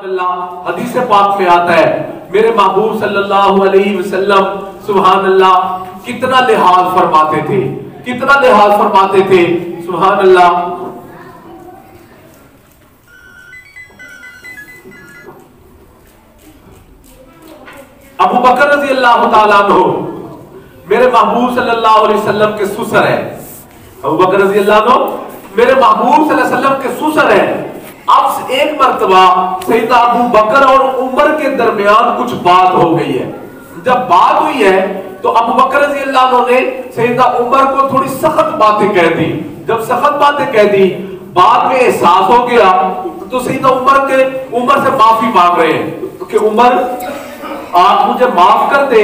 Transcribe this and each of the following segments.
सुभान अल्लाह। हदीस पाक में आता है मेरे महबूब सल्लल्लाहु अलैहि वसल्लम सुभान अल्लाह कितना लिहाज फरमाते थे, कितना लिहाज फरमाते थे सुभान अल्लाह। अबू बकर रज़ी अल्लाह ताला अन्हु मेरे महबूब सल्लल्लाहु अलैहि वसल्लम के ससुर है। अबू बकर रज़ी अल्लाह अन्हु मेरे महबूब सल्लल्लाहु अलैहि वसल्लम के ससुर है। अब एक मर्तबा सैयदना अबू बकर और उमर के दरमियान कुछ बात हो गई है। जब बात हुई है तो अबू बकर रज़ी अल्लाह अन्हु ने सैयदना उमर को थोड़ी सख्त बातें कह दी। जब सख्त बातें कह दी, बाद में एहसास हो गया तो सैयदना उमर से माफी मांग रहे हैं कि उमर आप मुझे माफ कर दे,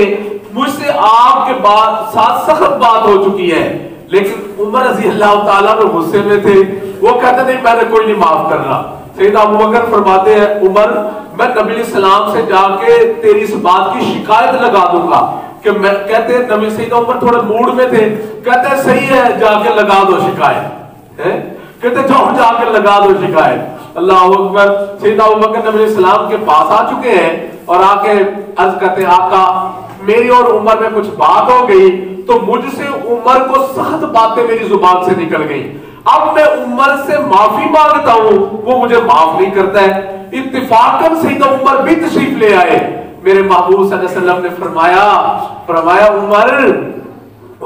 मुझसे आपके बाद साथ सख्त बात हो चुकी है। लेकिन उमर रज़ी अल्लाह ताला में गुस्से में थे, वो कहते नहीं मैंने कोई नहीं माफ करना। सैयदना अबू बकर फरमाते हैं उमर मैं नबी सलाम से जाके तेरी इस बात की शिकायत लगा दूंगा कि मैं कहते हैं नबी सैयदना उमर थोड़े मूड में थे, कहते हैं सही है जाके लगा दो शिकायत है, कहते जाओ जाके लगा दो शिकायत। अल्लाह अकबर। सैयदना अबू बकर नबी सलाम के पास आ चुके हैं और आके अर्ज करते आका मेरी और उमर में कुछ बात हो गई तो मुझसे उमर को सख्त बातें मेरी जुबान से निकल गई। अब मैं उमर से माफी मांगता हूं, वो मुझे माफ नहीं करता है। इत्तिफाकन सैयदना उमर भी तशरीफ ले आए। मेरे महबूब सल्लल्लाहु अलैहि वसल्लम ने फरमाया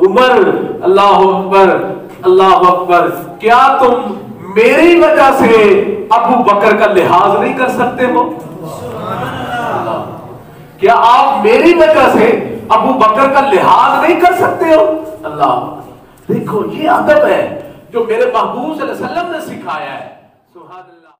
उमर अल्लाह अकबर अल्लाह अकबर, क्या तुम मेरी वजह से अबू बकर का लिहाज नहीं कर सकते हो? क्या आप मेरी वजह से अबू बकर का लिहाज नहीं कर सकते हो? अल्लाह, देखो ये अदब है जो मेरे महबूब सल्लल्लाहु अलैहि वसल्लम ने सिखाया है। सुभान अल्लाह।